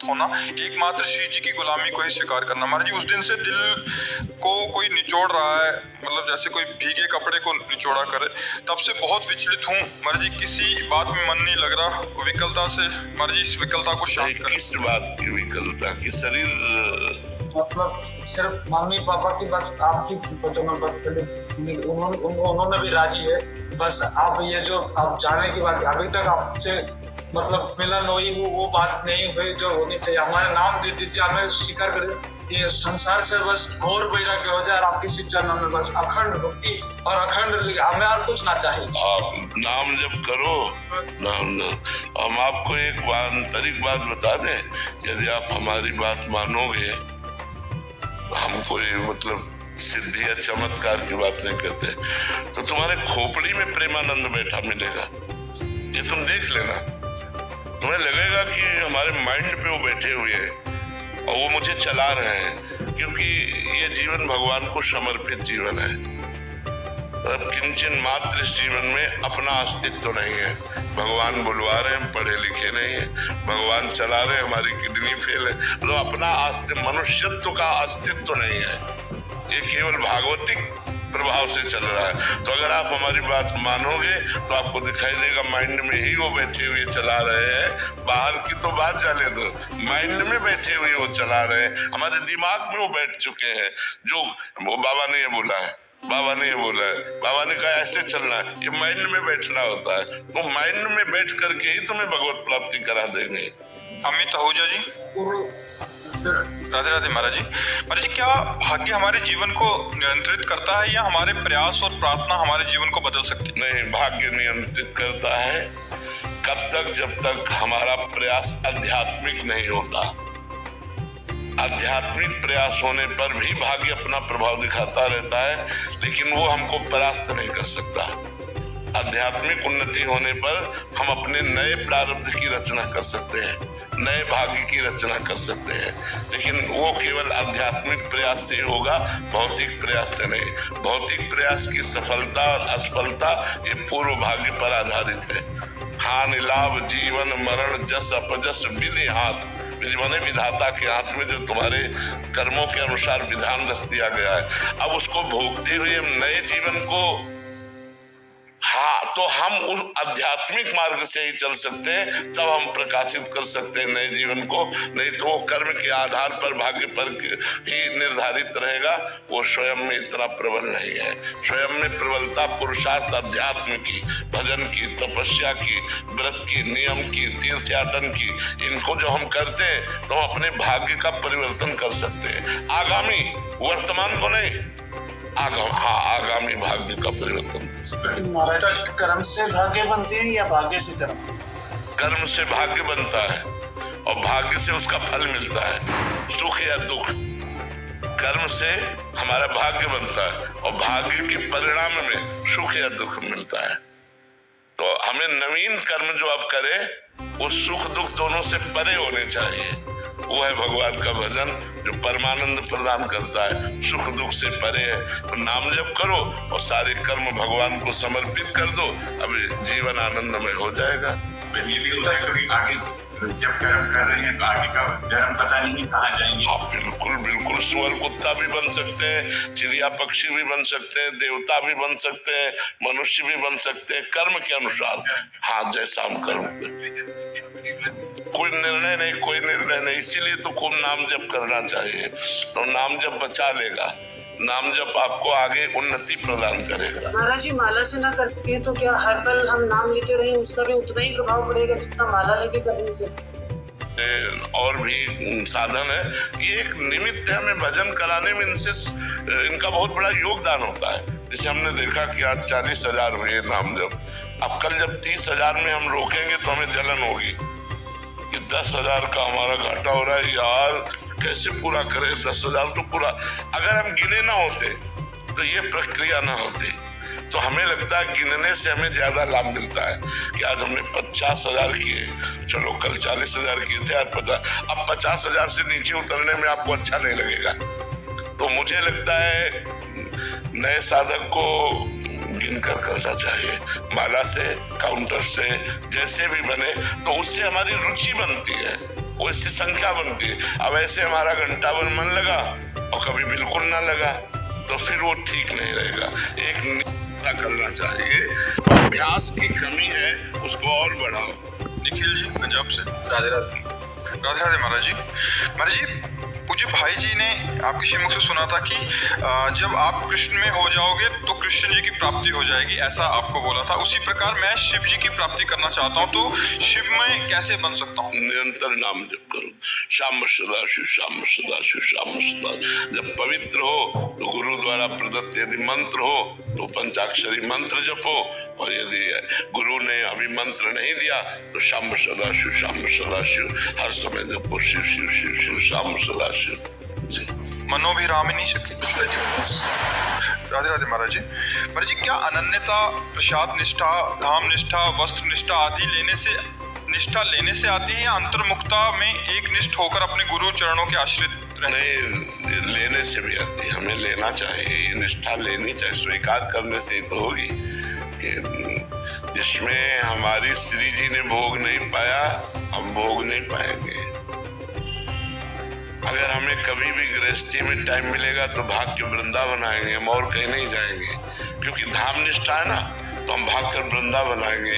होना, एकमात्र श्री जी की गुलामी को ही स्वीकार करना। महाराज जी, उस दिन से दिल को कोई निचोड़ रहा है, मतलब जैसे कोई भीगे कपड़े को निचोड़ा करे, तब से बहुत विचलित हूँ महाराज जी। किसी बात में मन नहीं लग रहा, विकलता से महाराज जी इस विकलता को शांत करें। किस बात की विकलता? कि शरीर मतलब सिर्फ मम्मी पापा की बस आपकी बच्चों में बस उन्होंने भी राजी है, बस आप ये जो आप जाने की बात अभी तक आपसे मतलब मिलन हुई वो बात नहीं हुई जो होनी चाहिए। हमारा नाम दे दीजिए, हमें स्वीकार कर ये संसार से बस घोर वैराग्य हो जाए और आपकी शिक्षा में बस अखंड भक्ति और अखंड, हमें और कुछ ना चाहिए। आप नाम जब करो, नाम हम आपको एक आंतरिक बात बता दें, यदि आप हमारी बात मानोगे, हम कोई मतलब सिद्धि या चमत्कार की बात नहीं करते, तो तुम्हारे खोपड़ी में प्रेमानंद बैठा मिलेगा। ये तुम देख लेना, तुम्हें लगेगा कि हमारे माइंड पे वो बैठे हुए हैं और वो मुझे चला रहे हैं, क्योंकि ये जीवन भगवान को समर्पित जीवन है। अब किंचन मात्र इस जीवन में अपना अस्तित्व नहीं है। भगवान बुलवा रहे हैं, पढ़े लिखे नहीं है, भगवान चला रहे हैं, हमारी किडनी फेल है, तो अपना अस्तित्व, मनुष्यत्व का अस्तित्व नहीं है। ये केवल भागवतिक प्रभाव से चल रहा है। तो अगर आप हमारी बात मानोगे तो आपको दिखाई देगा माइंड में ही वो बैठे हुए चला रहे हैं। बाहर की तो बात जाने दो, माइंड में बैठे हुए वो चला रहे हैं, हमारे दिमाग में वो बैठ चुके हैं। जो वो बाबा ने ये बोला है, बाबा ने ये बोला है, बाबा ने कहा ऐसे चलना है, ये माइंड में बैठना होता है। तो माइंड में बैठ करके ही तुम्हें भगवत प्राप्ति करा देंगे। अमित आहूजा जी, राधे राधे। महाराज जी, महाराज जी, क्या भाग्य हमारे जीवन को नियंत्रित करता है या हमारे प्रयास और प्रार्थना हमारे जीवन को बदल सकती है? नहीं, भाग्य नियंत्रित करता है कब तक, जब तक हमारा प्रयास आध्यात्मिक नहीं होता। आध्यात्मिक प्रयास होने पर भी भाग्य अपना प्रभाव दिखाता रहता है, लेकिन वो हमको परास्त नहीं कर सकता। आध्यात्मिक उन्नति होने पर हम अपने नए प्रारब्ध की रचना कर सकते हैं, नए भाग्य की रचना कर सकते हैं, लेकिन वो केवल आध्यात्मिक प्रयास से होगा, भौतिक प्रयास से नहीं। भौतिक प्रयास की सफलता और असफलता ये पूर्व भाग्य पर आधारित है। हानि लाभ जीवन मरण जस अपजस विधि हाथ, विधि माने विधाता के हाथ में जो तुम्हारे कर्मों के अनुसार विधान रख दिया गया है। अब उसको भोगते हुए हम नए जीवन को, हाँ, तो हम उस आध्यात्मिक मार्ग से ही चल सकते हैं, तब हम प्रकाशित कर सकते हैं नए जीवन को। नहीं तो वो कर्म के आधार पर, भाग्य पर ही निर्धारित रहेगा। वो स्वयं में इतना प्रबल नहीं है। स्वयं में प्रबलता पुरुषार्थ अध्यात्म की, भजन की, तपस्या की, व्रत की, नियम की, तीर्थयाटन की, इनको जो हम करते हैं तो हम अपने भाग्य का परिवर्तन कर सकते हैं। आगामी, वर्तमान को नहीं, आगामी भाग्य का परिवर्तन। महाराज, कर्म से भाग्य बनते हैं या भाग्य से कर्म? कर्म से भाग्य बनता है और भाग्य से उसका फल मिलता है, सुख या दुख। कर्म से हमारा भाग्य बनता है और भाग्य के परिणाम में सुख या दुख मिलता है। तो हमें नवीन कर्म जो आप करें वो सुख दुख दोनों से परे होने चाहिए। वो है भगवान का भजन जो परमानंद प्रदान करता है, सुख दुख से परे है। तो नाम जप करो और सारे कर्म भगवान को समर्पित कर दो, अब जीवन आनंदमय हो जाएगा। ये भी होता है कभी आगे जब कर्म कर रहे हैं तो आगे का जन्म पता नहीं कहाँ जाएंगे। आप बिल्कुल बिल्कुल सुअर कुत्ता भी बन सकते हैं, चिड़िया पक्षी भी बन सकते हैं, देवता भी बन सकते हैं, मनुष्य भी बन सकते हैं, कर्म के अनुसार। हाँ, जैसा हम कर्म करते, कोई निर्णय नहीं। इसीलिए तो खूब नाम जप करना चाहिए, तो नाम जप बचा लेगा, नाम जप आपको आगे उन्नति प्रदान करेगा। महाराज जी, माला से ना कर सके तो क्या हर पल हम नाम लेते रहे, उसका भी उतना ही प्रभाव पड़ेगा जितना माला लेके करने से? और भी साधन है, ये एक निमित्त है हमें भजन कराने में, इनका बहुत बड़ा योगदान होता है। जैसे हमने देखा कि आज 40,000 हुए नाम जप, अब कल जब 30,000 में हम रोकेंगे तो हमें जलन होगी कि 10,000 का हमारा घाटा हो रहा है, यार कैसे पूरा करें 10,000 तो पूरा। अगर हम गिने ना होते तो ये प्रक्रिया ना होती। तो हमें लगता है गिनने से हमें ज्यादा लाभ मिलता है कि आज हमने 50,000 किए, चलो कल 40,000 किए थे, आज 50। अब 50,000 से नीचे उतरने में आपको अच्छा नहीं लगेगा। तो मुझे लगता है नए साधक को गिनकर करना चाहिए, माला से, काउंटर से, जैसे भी बने, तो उससे हमारी रुचि बनती है। वैसे संख्या बनती है। अब ऐसे हमारा घंटा भर मन लगा और कभी बिल्कुल ना लगा तो फिर वो ठीक नहीं रहेगा। एक नियमता करना चाहिए, अभ्यास की कमी है उसको और बढ़ाओ। निखिल जी पंजाब से। राधे राधे। राधे राधे महाराज जी। महाराज जी, पूज्य भाई जी ने आपके श्रीमुख से सुना था कि जब आप कृष्ण में हो जाओगे तो कृष्ण जी की प्राप्ति हो जाएगी, ऐसा आपको बोला था। उसी प्रकार मैं शिव जी की प्राप्ति करना चाहता हूँ, तो शिव में कैसे बन सकता हूँ? निरंतर नाम जप करो, श्याम सदाशिव श्याम सदाशिव श्याम सदा। जब पवित्र हो तो गुरु द्वारा प्रदत्त यदि मंत्र हो तो पंचाक्षरी मंत्र जपो, और यदि गुरु ने अभी मंत्र नहीं दिया तो श्याम सदाशिव हर समय जपो, शिव शिव शिव शिव श्याम सदाशिव। जी मनोभिरामिनी शक्ति। राधे राधे महाराज जी। महाराज जी, क्या अनन्यता, प्रसाद निष्ठा, धाम निष्ठा, वस्त्र निष्ठा आदि निष्ठा लेने से आती है, या अंतर्मुखता में एक निष्ठ होकर अपने गुरु चरणों के आश्रित रहने? नहीं, लेने से भी आती है, हमें लेना चाहिए, ये निष्ठा लेनी चाहिए, स्वीकार करने से ही तो होगी। जिसमें हमारी श्री जी ने भोग नहीं पाया हम भोग नहीं पाएंगे। अगर हमें कभी भी गृहस्थी में टाइम मिलेगा तो भाग के वृंदावन आएंगे, हम और कहीं नहीं जाएंगे, क्योंकि धाम निष्ठा है ना, तो हम भाग कर वृंदावन आएंगे।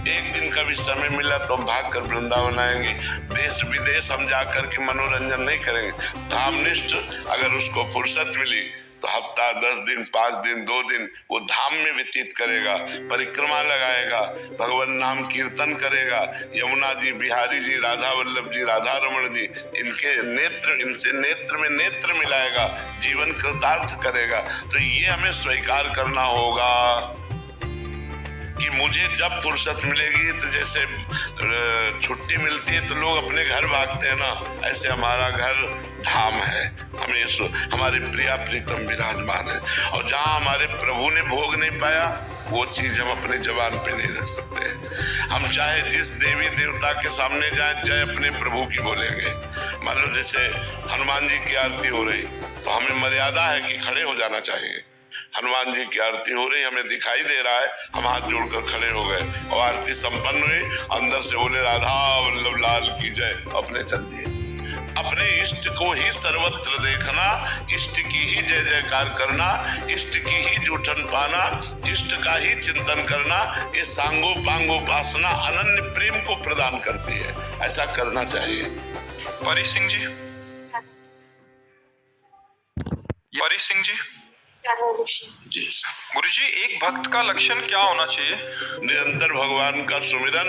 एक दिन का भी समय मिला तो हम भाग कर वृंदावन आएंगे। देश विदेश हम जाकर के मनोरंजन नहीं करेंगे। धामनिष्ठ अगर उसको फुर्सत मिली तो हफ्ता, 10 दिन, 5 दिन, 2 दिन वो धाम में व्यतीत करेगा, परिक्रमा लगाएगा, भगवान नाम कीर्तन करेगा। यमुना जी, बिहारी जी, राधा वल्लभ जी, राधा रमण जी, इनसे नेत्र में नेत्र मिलाएगा, जीवन कृतार्थ करेगा। तो ये हमें स्वीकार करना होगा कि मुझे जब फुर्सत मिलेगी, तो जैसे छुट्टी मिलती है तो लोग अपने घर भागते हैं ना, ऐसे हमारा घर धाम है, हमें हमारे प्रिया प्रीतम विराजमान है। और जहाँ हमारे प्रभु ने भोग नहीं पाया वो चीज हम अपने जबान पे नहीं रख सकते। हम चाहे जिस देवी देवता के सामने जाएं, जय अपने प्रभु की बोलेंगे। मान लो जैसे हनुमान जी की आरती हो रही तो हमें मर्यादा है कि खड़े हो जाना चाहिए। हनुमान जी की आरती हो रही, हमें दिखाई दे रहा है, हम हाथ जोड़कर खड़े हो गए और आरती संपन्न हुई, अंदर से बोले राधा वल्लभ लाल की जय, अपने चल दिए। अपने इष्ट को ही सर्वत्र देखना, इष्ट की ही जय जयकार करना, इष्ट की ही जूठन पाना, इष्ट का ही चिंतन करना, ये सांगो पांगो उपासना अनन्य प्रेम को प्रदान करती है। ऐसा करना चाहिए। परी सिंह जी। परी सिंह जी। जी गुरु जी, एक भक्त का लक्षण क्या होना चाहिए? निरंतर भगवान का सुमिरन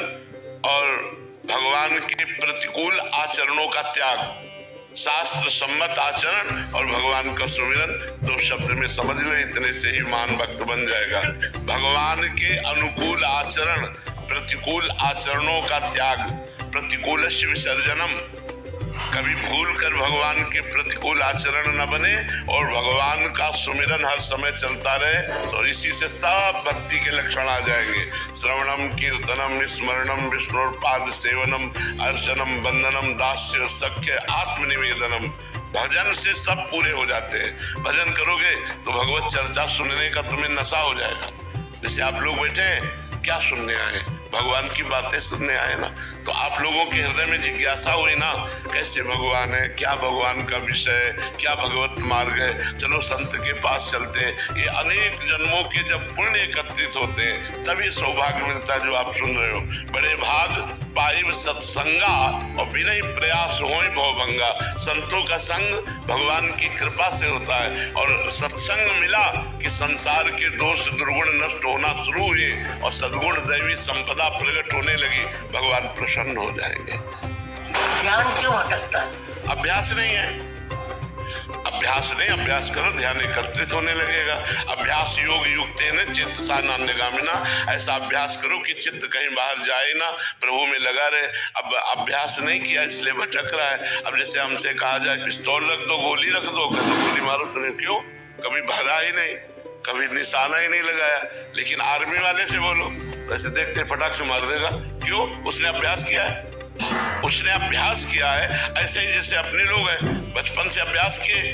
और भगवान के प्रतिकूल आचरणों का त्याग। शास्त्र सम्मत आचरण और भगवान का सुमिरन, 2 शब्द में समझ लो, इतने से ही महान भक्त बन जाएगा। भगवान के अनुकूल आचरण, प्रतिकूल आचरणों का त्याग, प्रतिकूलस्य विसर्जनम। कभी भूल कर भगवान के प्रतिकूल आचरण न बने और भगवान का सुमिरन हर समय चलता रहे, तो इसी से सब भक्ति के लक्षण आ जाएंगे। श्रवणम कीर्तनम स्मरणम विष्णुपाद सेवनम अर्चनम वंदनम दास्य सख्य आत्मनिवेदनम। भजन से सब पूरे हो जाते हैं। भजन करोगे तो भगवत चर्चा सुनने का तुम्हें नशा हो जाएगा। जैसे आप लोग बैठे हैं, क्या सुनने आए? भगवान की बातें सुनने आए ना, तो आप लोगों के हृदय में जिज्ञासा हुई ना, कैसे भगवान है, क्या भगवान का विषय, क्या भगवत मार्ग है, चलो संत के पास चलते हैं। ये अनेक जन्मों के जब पुण्य एकत्रित होते हैं तभी सौभाग्य मिलता है जो आप सुन रहे हो। बड़े भाग पाइब सत्संगा और बिना प्रयास होए भवभंगा। संतों का संग भगवान की कृपा से होता है, और सत्संग मिला कि संसार के दोष दुर्गुण नष्ट होना शुरू हुए और सद्गुण दैवी संपदा प्रकट होने लगी। भगवान प्रसन्न हो जाएंगे। ध्यान क्यों अटकता है? अभ्यास नहीं है। अभ्यास नहीं, अभ्यास करो, ध्यान एकत्रित होने लगेगा। अभ्यास योग युक्तेन चित्त सानान्यगामिना। ऐसा अभ्यास करो कि चित्त कहीं बाहर जाए ना, प्रभु में लगा रहे। अब अभ्यास नहीं किया इसलिए भटक रहा है। अब जैसे हमसे कहा जाए पिस्तौल रख दो, गोली रख दो, तो गोली मारो, तुमने क्यों? कभी भरा ही नहीं, कभी निशाना ही नहीं लगाया। लेकिन आर्मी वाले से बोलो, ऐसे देखते फटाक से मार देगा। क्यों? उसने अभ्यास किया है, उसने अभ्यास किया है। ऐसे ही जैसे अपने लोग हैं, बचपन से अभ्यास किए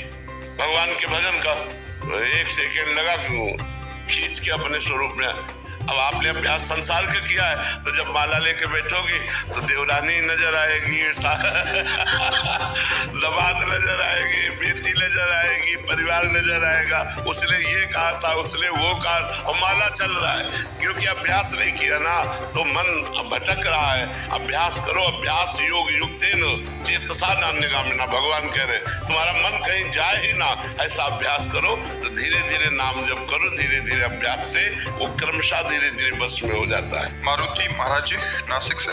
भगवान के भजन का, 1 सेकेंड लगा खींच के अपने स्वरूप में अब आपने अभ्यास संसार का किया है, तो जब माला लेके बैठोगी तो देवरानी नजर आएगी, दमाद नजर आएगी, बेटी नजर आएगी, परिवार नजर आएगा। उसने ये कहा था, उसने वो कहा, और माला चल रहा है। क्योंकि अभ्यास नहीं किया ना, तो मन भटक रहा है। अभ्यास करो, अभ्यास योग युक्तेन चेतसा नान्यगामिना, भगवान कह रहे तुम्हारा मन कहीं जाए ही ना, ऐसा अभ्यास करो। तो धीरे धीरे नाम जप करो, धीरे धीरे अभ्यास से वो क्रमशः धीरे धीरे बस में हो जाता है। मारुति महाराज जी नासिक से।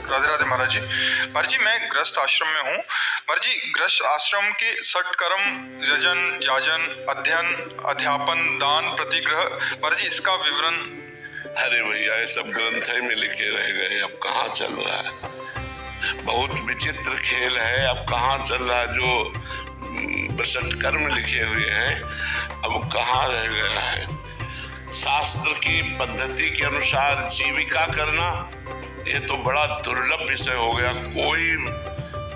राधे राधे महाराज जी। महाराज जी मैं गृहस्थ आश्रम में हूँ। महाराज जी गृहस्थ आश्रम के सटकर्म, यजन, याजन, अध्ययन, अध्यापन, दान, प्रतिग्रह, महाराज जी इसका विवरण। अरे भैया ये सब ग्रंथ में लिखे रह गए, अब कहाँ चल रहा है? बहुत विचित्र खेल है, अब कहाँ चल रहा है? जो सटकर्म लिखे हुए हैं अब कहाँ रह गया है? शास्त्र की पद्धति के अनुसार जीविका करना, ये तो बड़ा दुर्लभ विषय हो गया।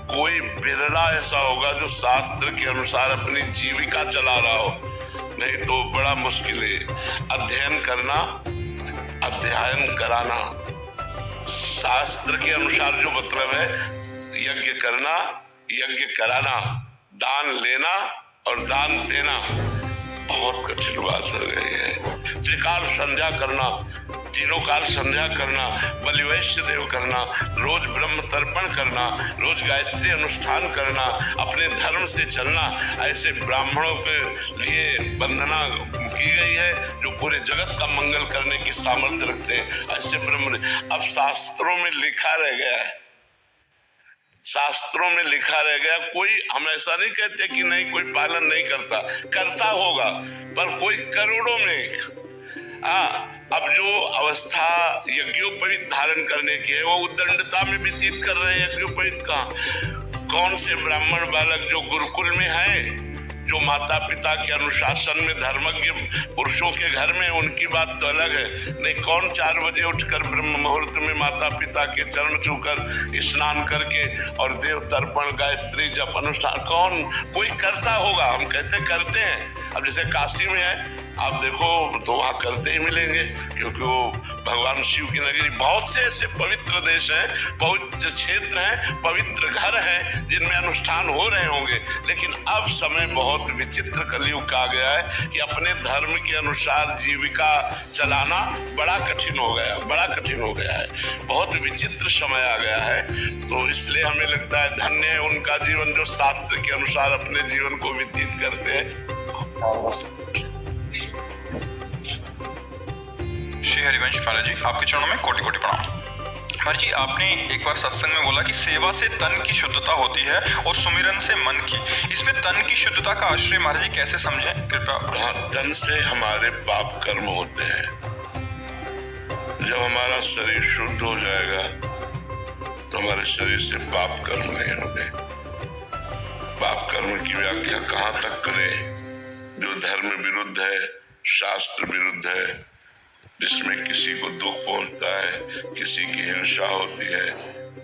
कोई बिरला ऐसा होगा जो शास्त्र के अनुसार अपनी जीविका चला रहा हो, नहीं तो बड़ा मुश्किल है। अध्ययन करना, अध्ययन कराना, शास्त्र के अनुसार जो मतलब है, यज्ञ करना, यज्ञ कराना, दान लेना और दान देना, बहुत कठिन बात हो गई है। त्रिकाल संध्या करना, तीनों काल संध्या करना, बलि वैश्य देव करना, रोज ब्रह्म तर्पण करना, रोज गायत्री अनुष्ठान करना, अपने धर्म से चलना, ऐसे ब्राह्मणों के लिए वंदना की गई है जो पूरे जगत का मंगल करने की सामर्थ्य रखते हैं। ऐसे ब्रह्म अब शास्त्रों में लिखा रह गया है, शास्त्रों में लिखा रह गया। कोई, हम ऐसा नहीं कहते कि नहीं कोई पालन नहीं करता होगा, पर कोई करोड़ों में। अब जो अवस्था यज्ञोपवीत धारण करने की है वो उद्दंडता में व्यतीत कर रहे हैं। यज्ञोपवीत का कौन से ब्राह्मण बालक जो गुरुकुल में है, जो माता पिता के अनुशासन में धर्मज्ञ पुरुषों के घर में, उनकी बात तो अलग है। नहीं, कौन 4 बजे उठकर ब्रह्म मुहूर्त में माता पिता के चरण छूकर स्नान करके और देव तर्पण, गायत्री जप अनुष्ठान, कौन? कोई करता होगा, हम कहते करते हैं। अब जैसे काशी में है, आप देखो तो वहाँ करते ही मिलेंगे, क्योंकि वो भगवान शिव की नगरी। बहुत से ऐसे पवित्र देश हैं, पवित्र क्षेत्र हैं, पवित्र घर हैं जिनमें अनुष्ठान हो रहे होंगे। लेकिन अब समय बहुत विचित्र कलयुग का आ गया है कि अपने धर्म के अनुसार जीविका चलाना बड़ा कठिन हो गया, बड़ा कठिन हो गया है। बहुत विचित्र समय आ गया है। तो इसलिए हमें लगता है धन्य है उनका जीवन जो शास्त्र के अनुसार अपने जीवन को व्यतीत करते हैं। श्री हरिवंश महाराज जी आपके चरणों में कोटि कोटि प्रणाम। महाराज जी आपने एक बार सत्संग में बोला कि सेवा से तन की शुद्धता होती है और सुमिरन से मन की। इसमें तन की शुद्धता का आश्रय महाराज जी कैसे समझें कृपया? हाँ, तन से हमारे पाप कर्म होते हैं। जब हमारा शरीर शुद्ध हो जाएगा तो हमारे शरीर से पाप कर्म नहीं होंगे। पाप कर्म की व्याख्या कहाँ तक करें? जो धर्म विरुद्ध है, शास्त्र विरुद्ध है, जिसमें किसी को दुख पहुंचता है, किसी की हिंसा होती है,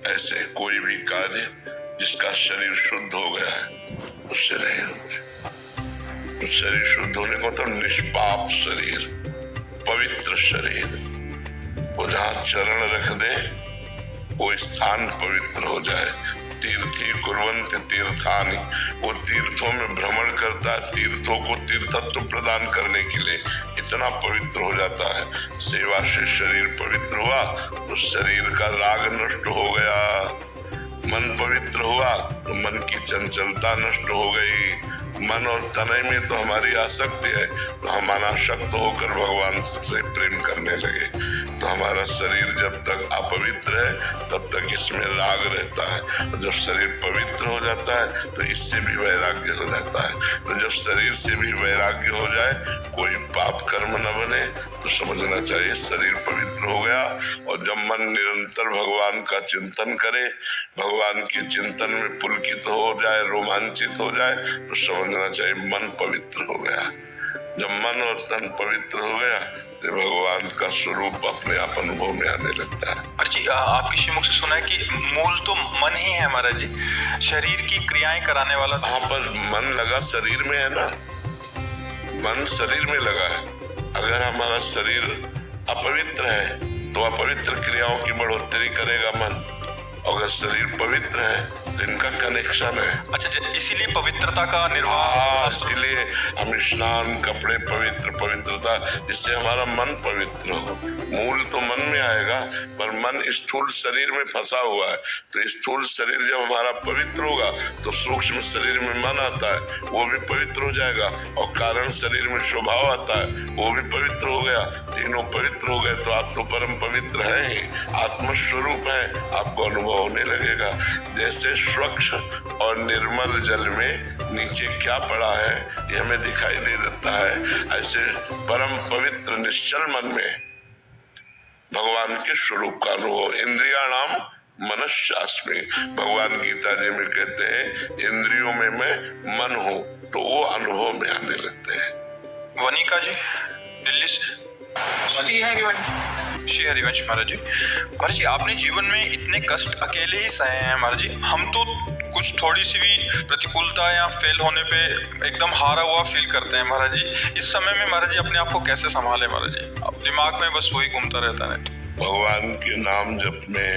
ऐसे कोई भी कार्य जिसका शरीर शुद्ध हो गया है उससे नहीं होगा। शरीर शुद्ध होने को तो निष्पाप शरीर, पवित्र शरीर, वो जहाँ चरण रख दे वो स्थान पवित्र हो जाए। तीर्थी कुर्वन्त तीर्थानि, वो तीर्थों में भ्रमण करता है, तीर्थों को तीर्थत्व प्रदान करने के लिए इतना पवित्र हो जाता है। सेवा से शरीर पवित्र हुआ तो शरीर का राग नष्ट हो गया, मन पवित्र हुआ तो मन की चंचलता नष्ट हो गई। मन और तनय में तो हमारी आसक्ति है, तो हम अनासक्त होकर भगवान से प्रेम करने लगे। तो हमारा शरीर जब तक अपवित्र है तब तक इसमें राग रहता है, और जब शरीर पवित्र हो जाता है तो इससे भी वैराग्य हो जाता है। तो जब शरीर से भी वैराग्य हो जाए, कोई पाप कर्म न बने, तो समझना चाहिए शरीर पवित्र हो गया। और जब मन निरंतर भगवान का चिंतन करे, भगवान के चिंतन में पुलकित हो जाए, रोमांचित हो जाए, तो समझना चाहिए मन पवित्र हो गया। जब मन और तन पवित्र हो गया तो भगवान का स्वरूप अपने आप अनुभव में आने लगता है। महाराज जी आपके श्रीमुख से सुना है कि मूल तो मन ही है महाराज जी, शरीर की क्रियाएं कराने वाला। हाँ, पर मन लगा शरीर में है ना, मन शरीर में लगा है। अगर हमारा शरीर अपवित्र है तो अपवित्र क्रियाओं की बढ़ोतरी करेगा मन, अगर शरीर पवित्र है तो इनका कनेक्शन है। अच्छा, इसीलिए पवित्रता का निर्वाह, इसीलिए हम स्नान, कपड़े पवित्र, पवित्रता, जिससे हमारा मन पवित्र हो। मूल तो मन में आएगा, पर मन स्थूल शरीर में फंसा हुआ है, तो स्थूल शरीर जब हमारा पवित्र होगा तो सूक्ष्म शरीर में मन आता है, वो भी पवित्र हो जाएगा, और कारण शरीर में स्वभाव आता है, वो भी पवित्र हो गया। तीनों पवित्र हो गए तो आप तो परम पवित्र है ही, आत्मस्वरूप है, आपको अनुभव होने लगेगा। जैसे स्वच्छ और निर्मल जल में नीचे क्या पड़ा है ये हमें दिखाई दे देता है, ऐसे परम पवित्र निश्चल मन में भगवान के स्वरूप का अनुभव। इंद्रियाणाम मनश्चास्मि, भगवान गीता जी में कहते हैं इंद्रियों में मैं मन हूँ, तो वो अनुभव में आने लगते हैं। वनिका जी दिल्ली से। श्री हरिवंश महाराज जी, आपने जीवन में इतने कष्ट अकेले ही सहे हैं महाराज जी। हम तो कुछ थोड़ी सी भी प्रतिकूलता या फेल होने पे एकदम हारा हुआ फील करते हैं महाराज जी। इस समय में महाराज जी अपने आप को कैसे संभाले महाराज जी? अब दिमाग में बस वही घूमता रहता है। भगवान के नाम जप में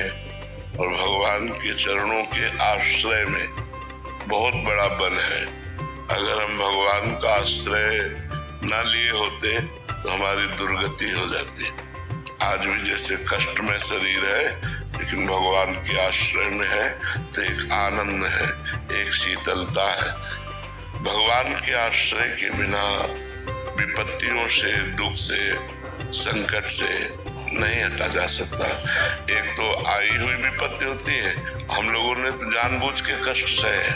और भगवान के चरणों के आश्रय में बहुत बड़ा बल है। अगर हम भगवान का आश्रय न लिए होते तो हमारी दुर्गति हो जाती। आज भी जैसे कष्ट में शरीर है, लेकिन भगवान के आश्रय में है तो एक आनंद है, एक शीतलता है। भगवान के आश्रय के बिना विपत्तियों से, दुख से, संकट से नहीं हटा जा सकता। एक तो आई हुई विपत्ति होती है, हम लोगों ने तो जानबूझ के कष्ट सहे,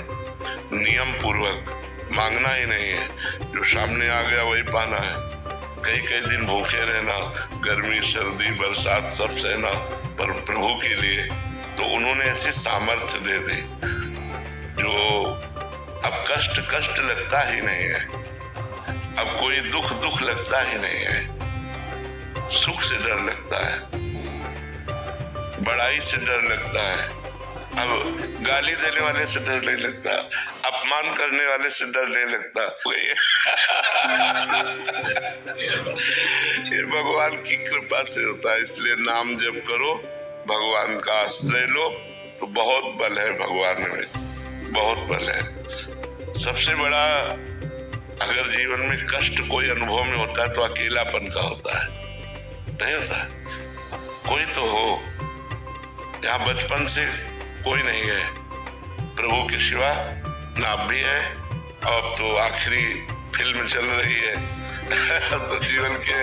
नियम पूर्वक, मांगना ही नहीं है, जो सामने आ गया वही पाना है। कई कई दिन भूखे रहना, गर्मी, सर्दी, बरसात सब सहना, पर प्रभु के लिए तो उन्होंने ऐसी सामर्थ्य दे दी जो अब कष्ट लगता ही नहीं है, अब कोई दुख लगता ही नहीं है। सुख से डर लगता है, बड़ाई से डर लगता है, अब गाली देने वाले से डर नहीं लगता, अपमान करने वाले से डर नहीं लगता। ये भगवान की कृपा से होता है। इसलिए नाम जप करो, भगवान का आश्रय लो, तो बहुत बल है भगवान में, बहुत बल है। सबसे बड़ा अगर जीवन में कष्ट कोई अनुभव में होता है तो अकेलापन का होता है, नहीं होता है? कोई तो हो, यहाँ बचपन से कोई नहीं है, प्रभु के सिवा ना आप भी है, अब तो आखिरी फिल्म चल रही है तो जीवन के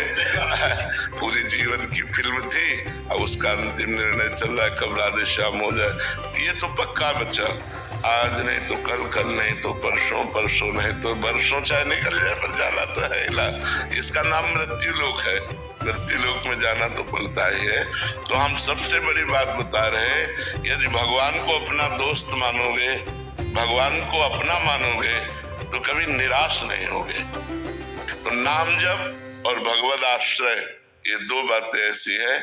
पूरी जीवन की फिल्म थी, अब उसका अंतिम निर्णय चल रहा है, कब राधे श्याम हो जाए। ये तो पक्का बच्चा, आज नहीं तो कल नहीं तो परसों नहीं तो बरसों चाहे निकल जाए, पर जाना तो है। इसका नाम मृत्यु लोक है, मृत्यु लोक में जाना तो पड़ता ही है। तो हम सबसे बड़ी बात बता रहे हैं, यदि भगवान को अपना दोस्त मानोगे, भगवान को अपना मानोगे, तो कभी निराश नहीं होगे। तो नाम जप और भगवद आश्रय, ये दो बातें ऐसी है